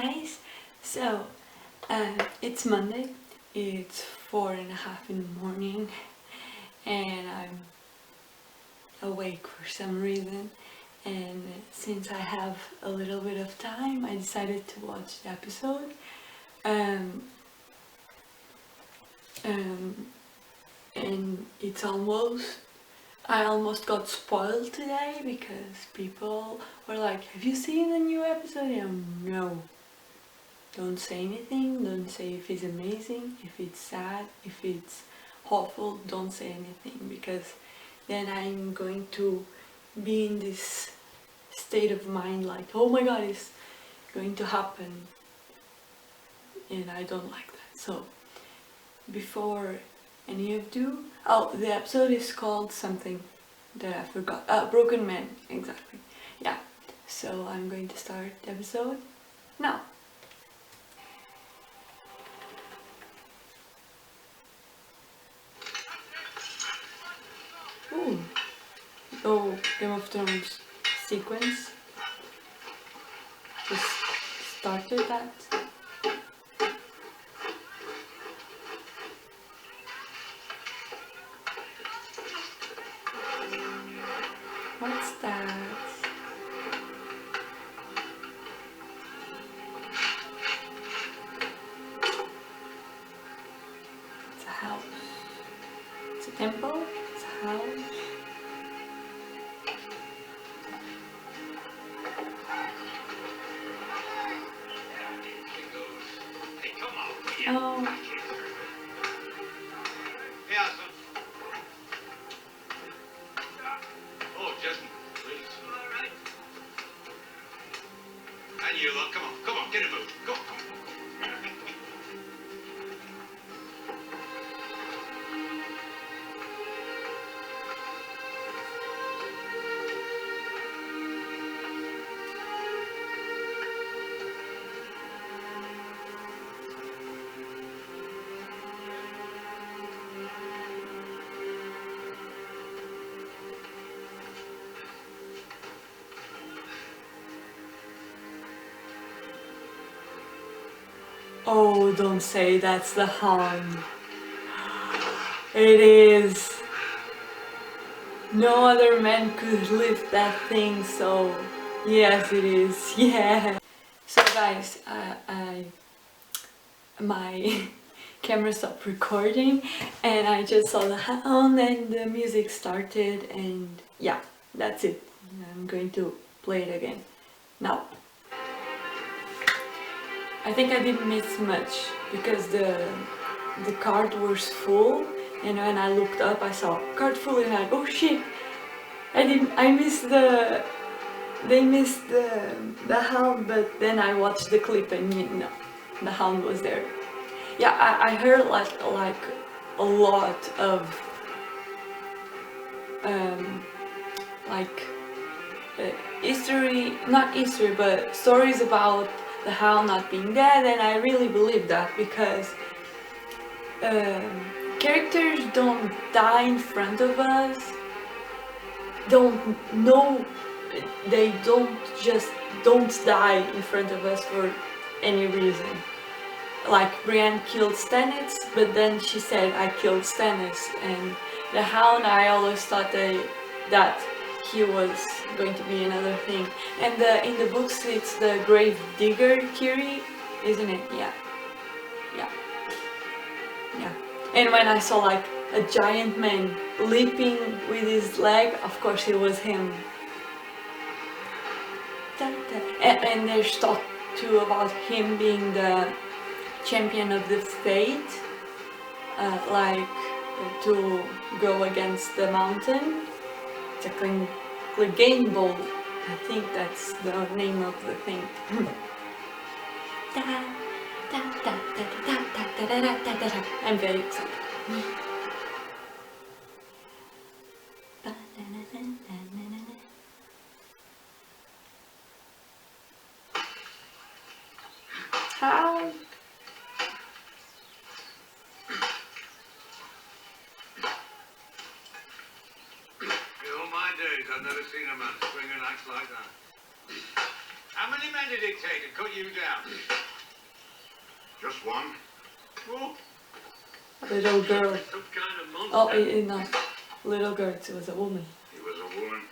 guys, so it's Monday, it's 4:30 in the morning and I'm awake for some reason, and since I have a little bit of time I decided to watch the episode. And I almost got spoiled today because people were like, have you seen the new episode? And no, don't say anything, don't say if it's amazing, if it's sad, if it's hopeful, don't say anything, because then I'm going to be in this state of mind like, oh my god, it's going to happen, and I don't like that. So before any of you, the episode is called something that I forgot. Broken Man, exactly. Yeah, so I'm going to start the episode now. Ooh. Oh, Game of Thrones sequence. Just started that. What's that? It's a house. It's a temple. It's a house. Oh. Oh, Justin, please. All right. And you, look, come on, get a move. Come on. Oh, don't say that's the Hound. It is. No other man could lift that thing, so yes it is, yeah. So guys, my camera stopped recording and I just saw the Hound and the music started, and yeah, that's it. I'm going to play it again now. I think I didn't miss much because the card was full, and when I looked up I saw card full and I, oh shit, they missed the Hound. But then I watched the clip and no, the Hound was there. Yeah, I heard like a lot of not history, but stories about the Hound not being dead, and I really believe that because characters don't die in front of us. They don't die in front of us for any reason. Like Brienne killed Stannis, but then she said I killed Stannis, and the Hound, I always thought that he was going to be another thing. And in the books it's the Grave Digger Kiri, isn't it? Yeah. And when I saw like a giant man leaping with his leg, of course it was him. And there's talk too about him being the champion of the fate, to go against the mountain. It's a Clegane Bowl, I think that's the name of the thing. I'm very excited. How? I've never seen a man swing an axe like that. How many men did it take to cut you down? Just one? Oh, Little girl. some kind of monster. Oh, not little girl, it was a woman. He was a woman.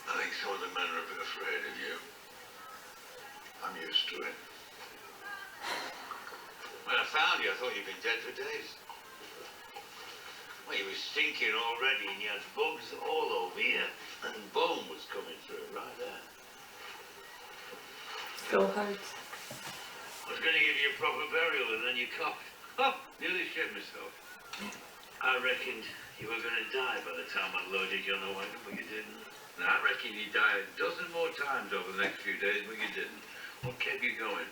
I think some of the men are a bit afraid of you. I'm used to it. When I found you, I thought you'd been dead for days. Well, you were stinking already, and you had bugs all over you, and bone was coming through right there. Still hurt. I was going to give you a proper burial, and then you coughed. Oh, nearly shit myself. I reckoned you were going to die by the time I loaded you on the wagon, but you didn't. And I reckon you died a dozen more times over the next few days, but you didn't. What kept you going?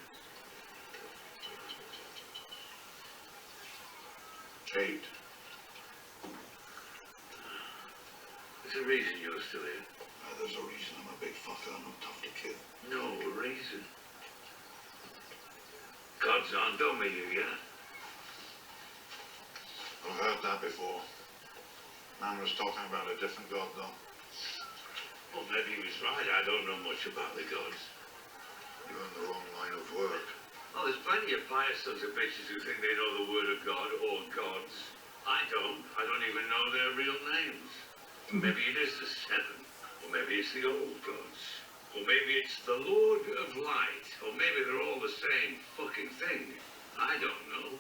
Hate. There's a reason you're still here. There's a reason I'm a big fucker. I'm not tough to kill. No reason. God's on, don't we, you, yeah? I've heard that before. Man was talking about a different God, though. Well, maybe he was right. I don't know much about the gods. You're in the wrong line of work. Oh, there's plenty of pious sons of bitches who think they know the word of God or gods. I don't. I don't even know their real names. Maybe it is the seven, or maybe it's the old gods, or maybe it's the Lord of Light, or maybe they're all the same fucking thing. I don't know.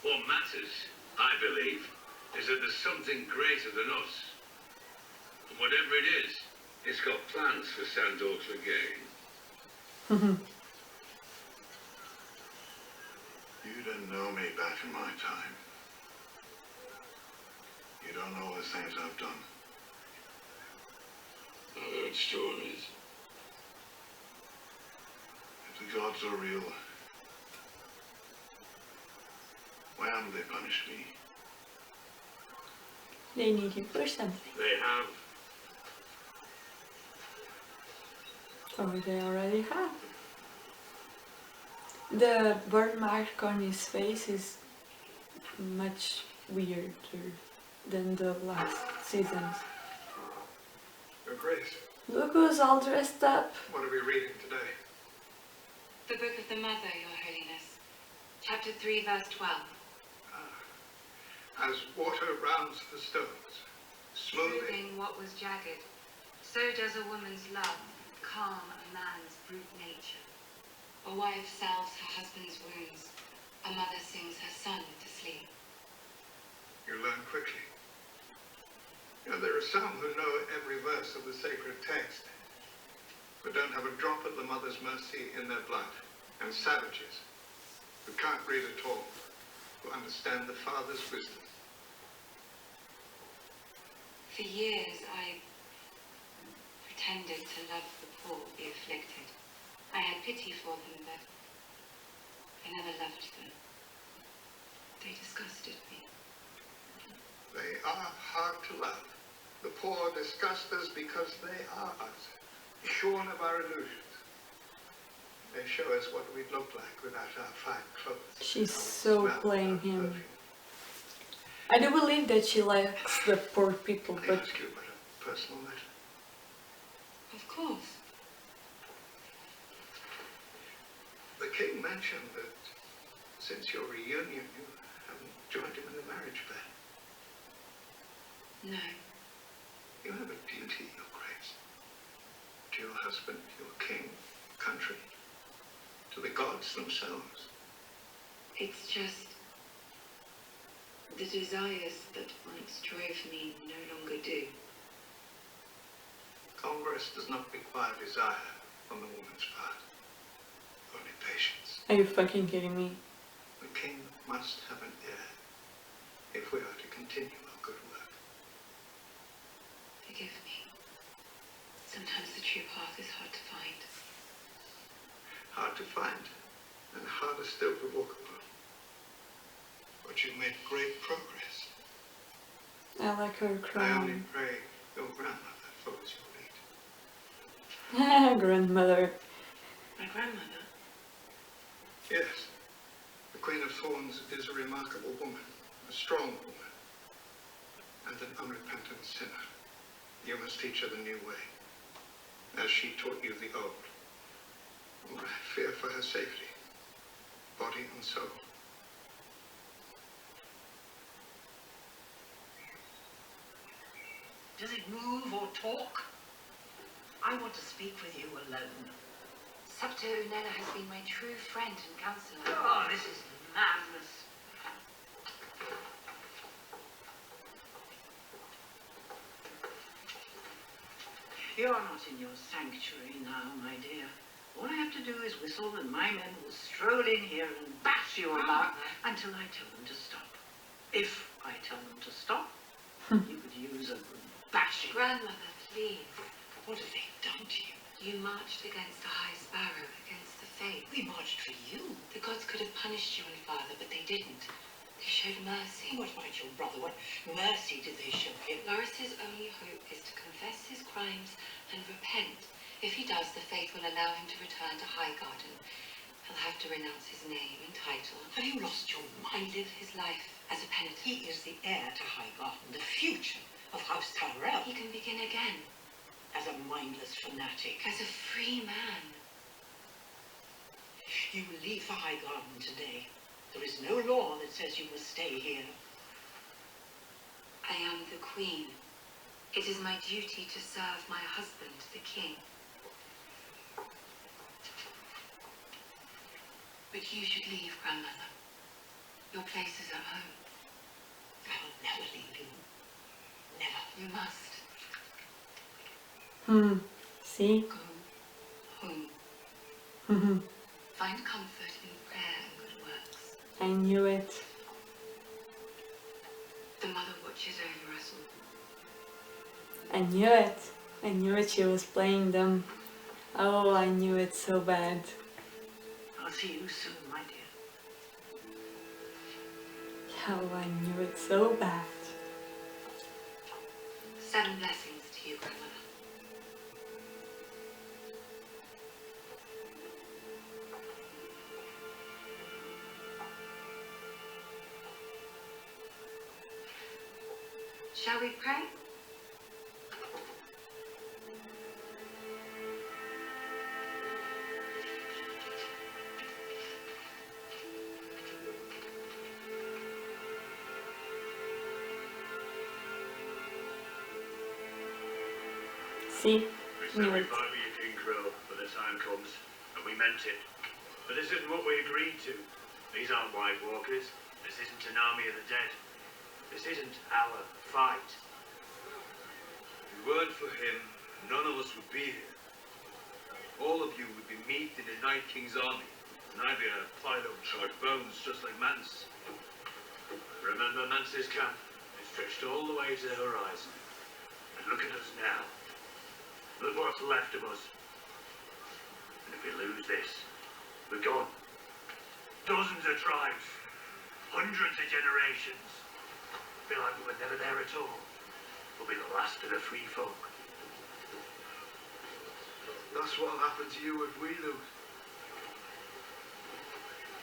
What matters, I believe, is that there's something greater than us. And whatever it is, it's got plans for Sandor's again. You didn't know me back in my time. You don't know the things I've done. I've heard stories. If the gods are real, why haven't they punished me? They need you for something. They have. Or they already have. The burn mark on his face is much weirder than the last seasons. Your Grace, Look who's all dressed up. what are we reading today? The Book of the Mother, Your Holiness. Chapter 3, verse 12. As water rounds the stones, smoothing. Smoothing what was jagged, so does a woman's love calm a man's brute nature. A wife salves her husband's wounds. A mother sings her son to sleep. You learn quickly. You know, there are some who know every verse of the sacred text, but don't have a drop of the mother's mercy in their blood, and savages who can't read at all, who understand the father's wisdom. For years I pretended to love the poor, the afflicted. I had pity for them, but I never loved them. They disgusted me. They are hard to love. The poor disgust us because they are us, shorn of our illusions. They show us what we'd look like without our fine clothes. She's our so smell, playing our him. perfume. I do believe that she likes the poor people, Let me but ask you about a personal matter. Of course. The king mentioned that since your reunion, you haven't joined him in the marriage bed. No. You have a duty, Your Grace, to your husband, your king, country, to the gods themselves. It's just the desires that once drove me no longer do. Congress does not require desire on the woman's part, only patience. are you fucking kidding me? The king must have an heir. if we are to continue our good work. Forgive me. Sometimes the true path is hard to find. Hard to find, and harder still to walk upon. But you've made great progress. I like her I only crown. pray your grandmother follows your lead. Grandmother. My grandmother? Yes. The Queen of Thorns is a remarkable woman, a strong woman, and an unrepentant sinner. You must teach her the new way, as she taught you the old. Oh, I fear for her safety, body and soul. Does it move or talk? I want to speak with you alone. Subto Unella has been my true friend and counselor. Oh, this is madness. You're not in your sanctuary now, my dear. All I have to do is whistle and my men will stroll in here and bash you about until I tell them to stop. If I tell them to stop, you could use a good bashing. Grandmother, please. What have they done to you? You marched against the High Sparrow, against the Faith. We marched for you. The gods could have punished you and father, but they didn't. They showed mercy. What about your brother? What mercy did they show him? Loris's only hope is to confess his crimes and repent. If he does, the Faith will allow him to return to Highgarden. He'll have to renounce his name and title. Have you lost your And mind? live his life as a penitent. He is the heir to Highgarden, the future of House Tyrell. He can begin again, As a mindless fanatic, as a free man. you will leave for Highgarden today. There is no law that says you must stay here. I am the Queen. It is my duty to serve my husband, the King. But you should leave, Grandmother. Your place is at home. I will never leave you. Never. You must See? go home. I Find comfort in prayer and good works. knew it. The Mother watches over us all. I knew it. I knew it. She was playing them. Oh, I knew it so bad. I'll see you soon, my dear. Oh, I knew it so bad. 7 blessings to you, Grandmother. Shall we pray? See? We said Knew we'd it. buy me a King Crow when the time comes, and we meant it. But this isn't what we agreed to. These aren't White Walkers. This isn't an army of the dead. This isn't our fight. If it weren't for him, none of us would be here. All of you would be meat in the Night King's army, and I'd be a pile of charred bones just like Mance. Remember Mance's camp? It stretched all the way to the horizon. And look at us now. Look what's left of us. And if we lose this, we're gone. Dozens of tribes, hundreds of generations. Feel like we were never there at all. We'll be the last of the free folk. That's what'll happen to you if we lose.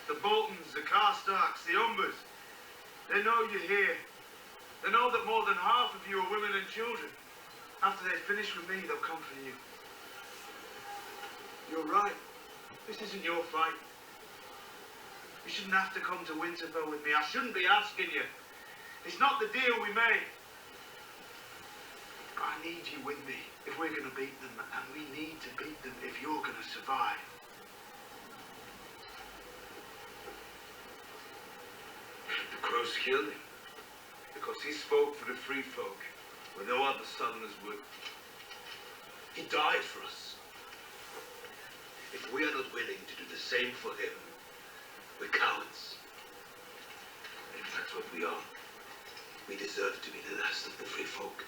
The Boltons, the Karstarks, the Umbers, they know you're here. They know that more than half of you are women and children. After they finish with me, they'll come for you. You're right. This isn't your fight. You shouldn't have to come to Winterfell with me. I shouldn't be asking you. It's not the deal we made. I need you with me if we're going to beat them, and we need to beat them if you're going to survive. The crows killed him because he spoke for the free folk when no other southerners would. He died for us. If we are not willing to do the same for him, we're cowards. And that's what we are. We deserve to be the last of the free folk.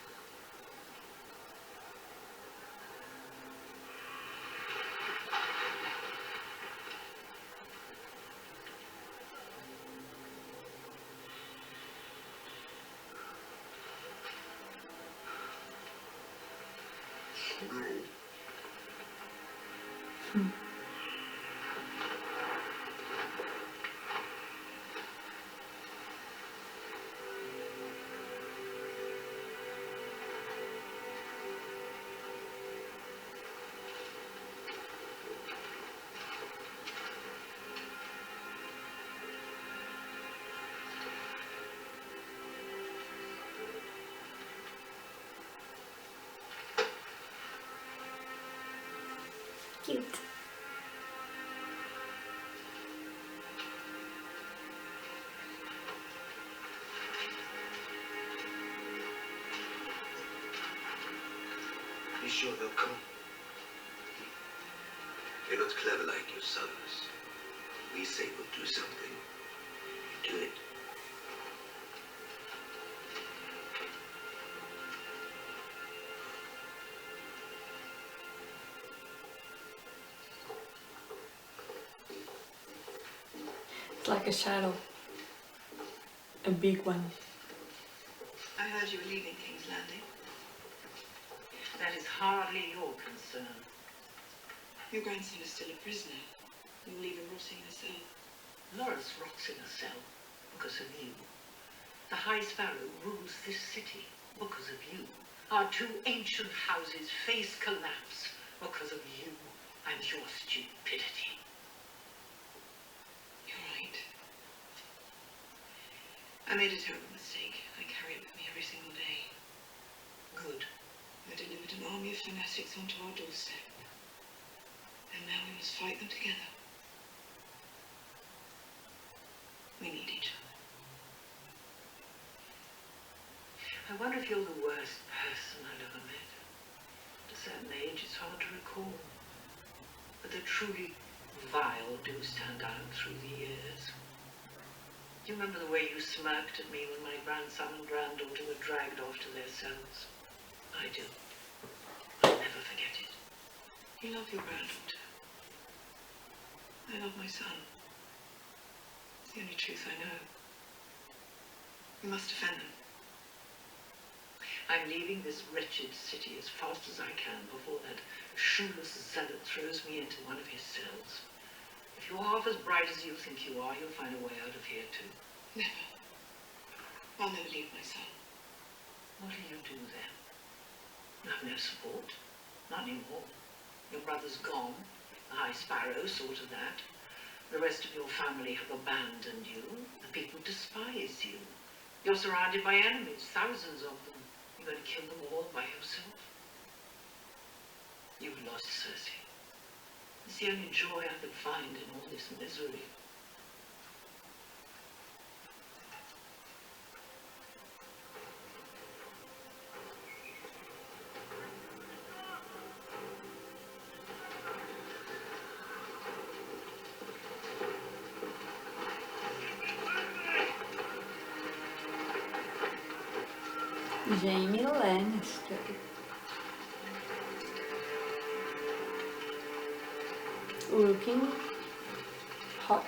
Cute. Be sure they'll come. They're not clever like your sons. We say we'll do something. Do it. It's like a shadow. A big one. I heard you were leaving King's Landing. That is hardly your concern. Your grandson is still a prisoner. You'll leave him rotting in a cell. Lawrence rots in a cell because of you. The High Sparrow rules this city because of you. Our two ancient houses face collapse because of you and your stupidity. You're right. I made a terrible mistake. I carry it with me every single day. Good. I delivered an army of fanatics onto our doorstep. And now we must fight them together. We need each other. I wonder if you're the worst person I've ever met. At a certain age, it's hard to recall. But the truly vile do stand out through the years. Do you remember the way you smirked at me when my grandson and granddaughter were dragged off to their cells? I do. I'll never forget it. You love your granddaughter. I love my son. It's the only truth I know. We must defend them. I'm leaving this wretched city as fast as I can before that shoeless zealot throws me into one of his cells. If you're half as bright as you think you are, you'll find a way out of here too. Never. I'll never leave my son. What do you do then? You have no support. Not anymore. Your brother's gone. The High Sparrow saw to that. The rest of your family have abandoned you. The people despise you. You're surrounded by enemies, thousands of them. You're going to kill them all by yourself? You've lost Cersei. It's the only joy I could find in all this misery. Jaime Lannister. Looking hot.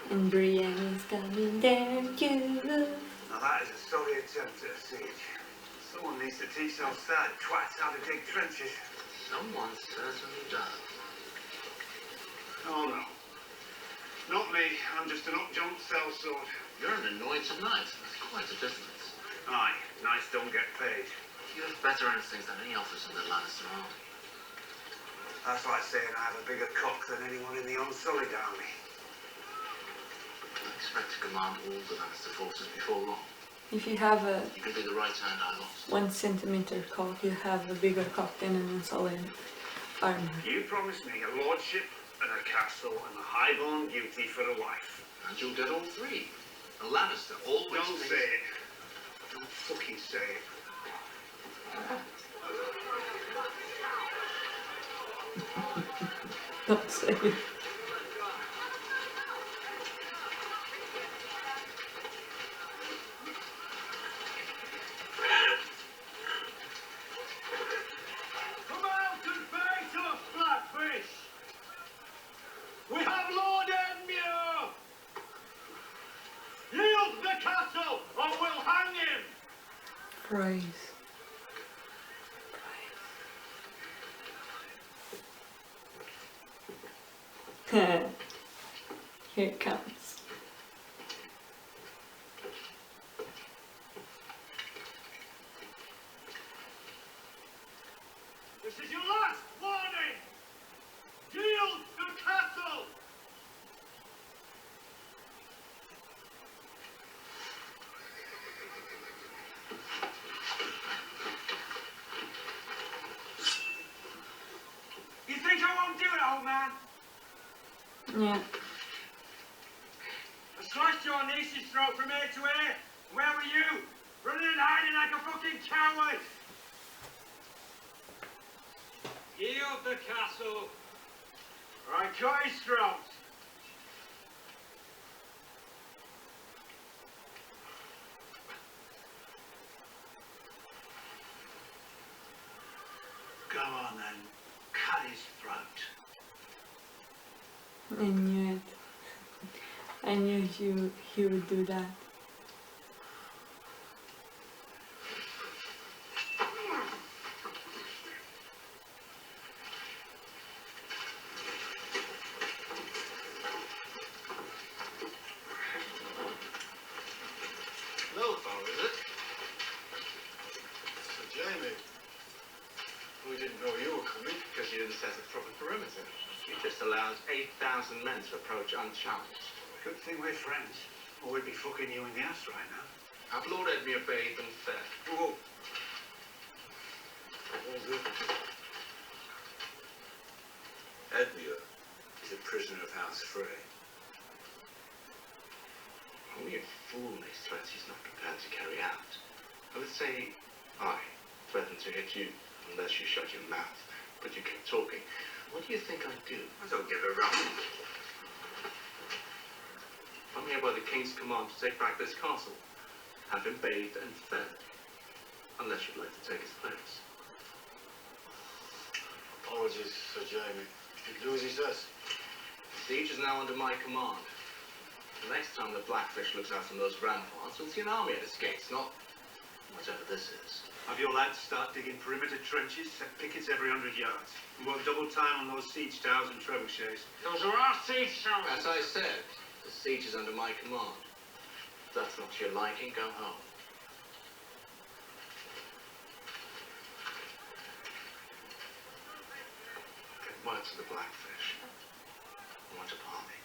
And Brienne's coming there too. Now that is a sorry attempt at a siege. Someone needs to teach those sad twats how to dig trenches. Someone certainly does. Oh no. Not me. I'm just an upjumped sellsword. You're an annoyance knight. That's quite a difference. Aye, knights don't get paid. You have better instincts than any officer in the Lannister army. That's like saying I have a bigger cock than anyone in the Unsullied army. I expect to command all the Lannister forces before long. If you have a You could be the right hand I lost. 1 centimeter cock, you have a bigger cock than an Unsullied armor. You promised me a lordship and a castle, and a highborn beauty for a wife. And you'll get all three. A Lannister always Don't thinks... say it. Don't fucking say it. Don't say it. Come out and fight us, Blackfish! We have Lord Edmure! Yield the castle, or we'll hang him! Praise. Praise. Here it comes. This is your last warning! Yield the castle! You think I won't do it, old man? Yeah. I slashed your niece's throat from ear to ear. Where were you? Running and hiding like a fucking coward! Yield the castle, or I cut his throat. Go on then, cut his throat. I knew it. I knew he would do that. Lilfar, is it? Sir Jamie. We didn't know you were coming. Because you didn't set a proper perimeter. You just allowed 8,000 men to approach unchallenged. Good thing we're friends, or we'd be fucking you in the ass right now. Have Lord Edmure bathed and fed. Whoa. What is it? Edmure is a prisoner of House Frey. Only a fool makes threats he's not prepared to carry out. I would say, I threaten to hit you unless you shut your mouth. But you keep talking. What do you think I'd do? I don't give a rap. I'm here by the King's command to take back this castle. Have him bathed and fed. Unless you'd like to take his place. Apologies, Sir Jamie. He'll do as he says. The siege is now under my command. The next time the Blackfish looks out from those ramparts, we'll see an army at its gates, not whatever this is. Have your lads start digging perimeter trenches, set pickets every 100 yards. We won't double time on those siege towers and trebuchets. Those are our siege towers! As I said, the siege is under my command. If that's not to your liking, go home. Get word to the Blackfish. I want a parley.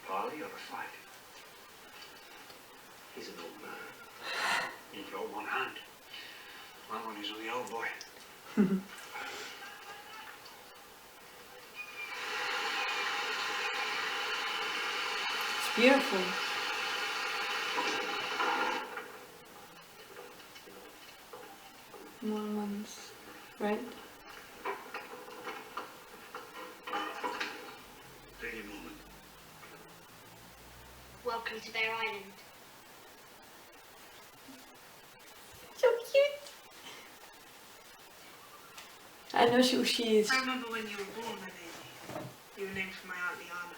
Parley or a fight? He's an old man. You've got one hand. My one is on the old boy. It's beautiful. Mormons, right? Take a moment. Welcome to Bear Island. So cute. I know who she is. I remember when you were born, my lady. You were named for my Aunt Lyanna.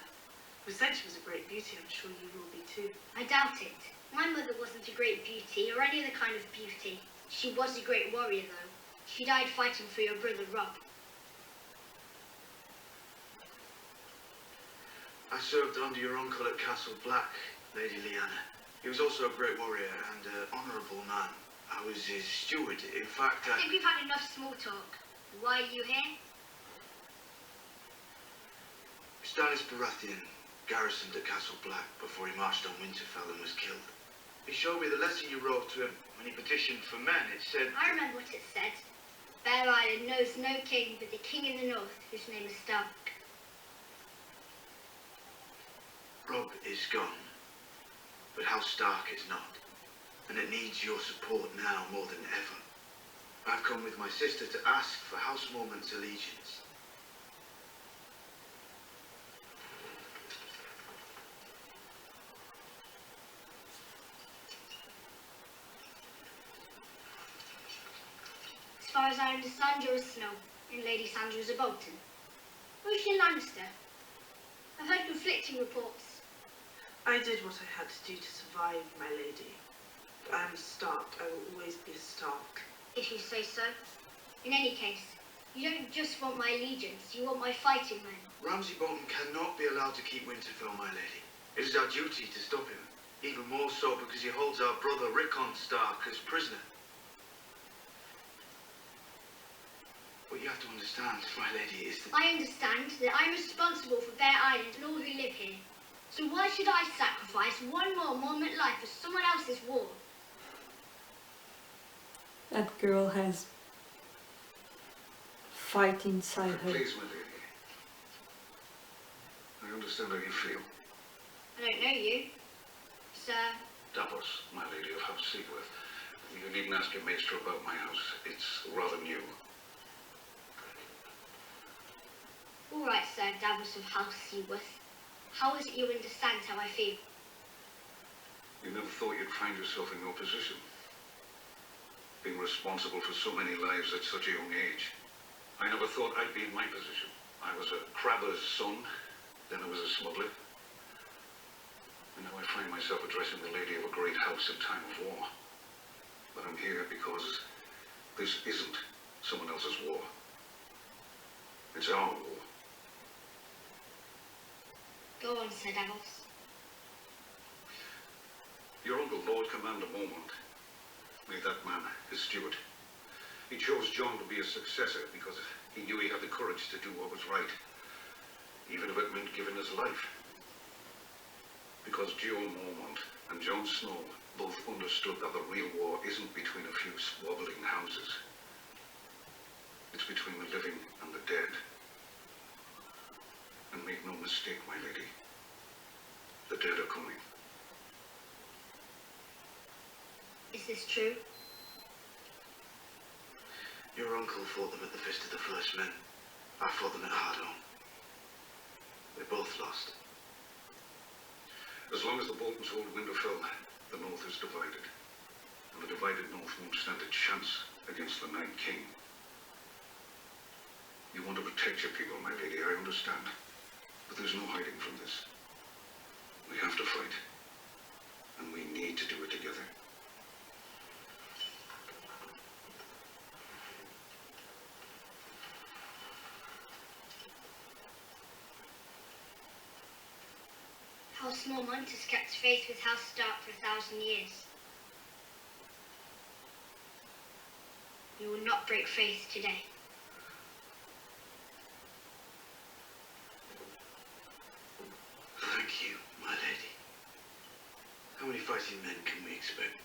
Who said she was a great beauty. I'm sure you will be too. I doubt it. My mother wasn't a great beauty or any other kind of beauty. She was a great warrior, though. She died fighting for your brother Rob. I served under your uncle at Castle Black, Lady Lyanna. He was also a great warrior and an honourable man. I was his steward. In fact, I think we've had enough small talk. Why are you here? Stannis Baratheon garrisoned at Castle Black before he marched on Winterfell and was killed. He showed me the letter you wrote to him when he petitioned for men. It said... I remember what it said. Bear Island knows no king but the king in the north, whose name is Stark. is gone, but House Stark is not. And it needs your support now more than ever. I've come with my sister to ask for House Mormont's allegiance. As far as I understand, you're a Snow, and Lady Sandra's a Bolton. Who's your Lannister? I've heard conflicting reports. I did what I had to do to survive, my lady. I am Stark. I will always be a Stark. If you say so. In any case, you don't just want my allegiance, you want my fighting men. Ramsay Bolton cannot be allowed to keep Winterfell, my lady. It is our duty to stop him. Even more so because he holds our brother Rickon Stark as prisoner. What you have to understand, my lady, is that... I understand that I'm responsible for Bear Island and all who live here. So why should I sacrifice one more Mormont life for someone else's war? That girl has fight inside her. Please, my lady. I understand how you feel. I don't know you, sir. Davos, my lady of House Seaworth. You needn't ask your maester about my house. It's rather new. All right, Sir Davos of House Seaworth. How is it you understand how I feel? You never thought you'd find yourself in your position. Being responsible for so many lives at such a young age. I never thought I'd be in my position. I was a crabber's son, then I was a smuggler. And now I find myself addressing the lady of a great house in time of war. But I'm here because this isn't someone else's war. It's our war. Go on, Sir Davos. Your uncle, Lord Commander Mormont, made that man his steward. He chose Jon to be his successor because he knew he had the courage to do what was right, even if it meant giving his life. Because Geo Mormont and Jon Snow both understood that the real war isn't between a few squabbling houses. It's between the living and the dead. And make no mistake, my lady, the dead are coming. Is this true? Your uncle fought them at the Fist of the First Men. I fought them at Hardhome. They both lost. As long as the Boltons hold Winterfell, the North is divided. And the divided North won't stand a chance against the Night King. You want to protect your people, my lady, I understand. But there's no hiding from this. We have to fight. And we need to do it together. House Mormont has kept faith with House Stark for 1,000 years. You will not break faith today. Thank you, my lady. How many fighting men can we expect?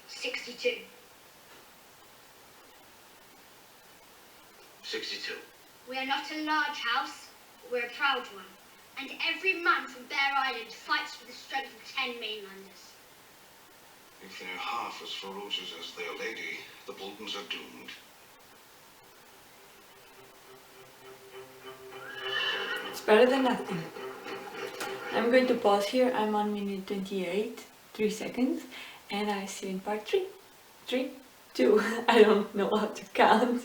"62. 62. We are not a large house, but we're a proud one. And every man from Bear Island fights for the strength of 10 mainlanders. If they're half as ferocious as their lady, the Boltons are doomed. It's better than nothing. I'm going to pause here. I'm on minute 28, 3 seconds, and I see you in part 3. 3, 2, I don't know how to count.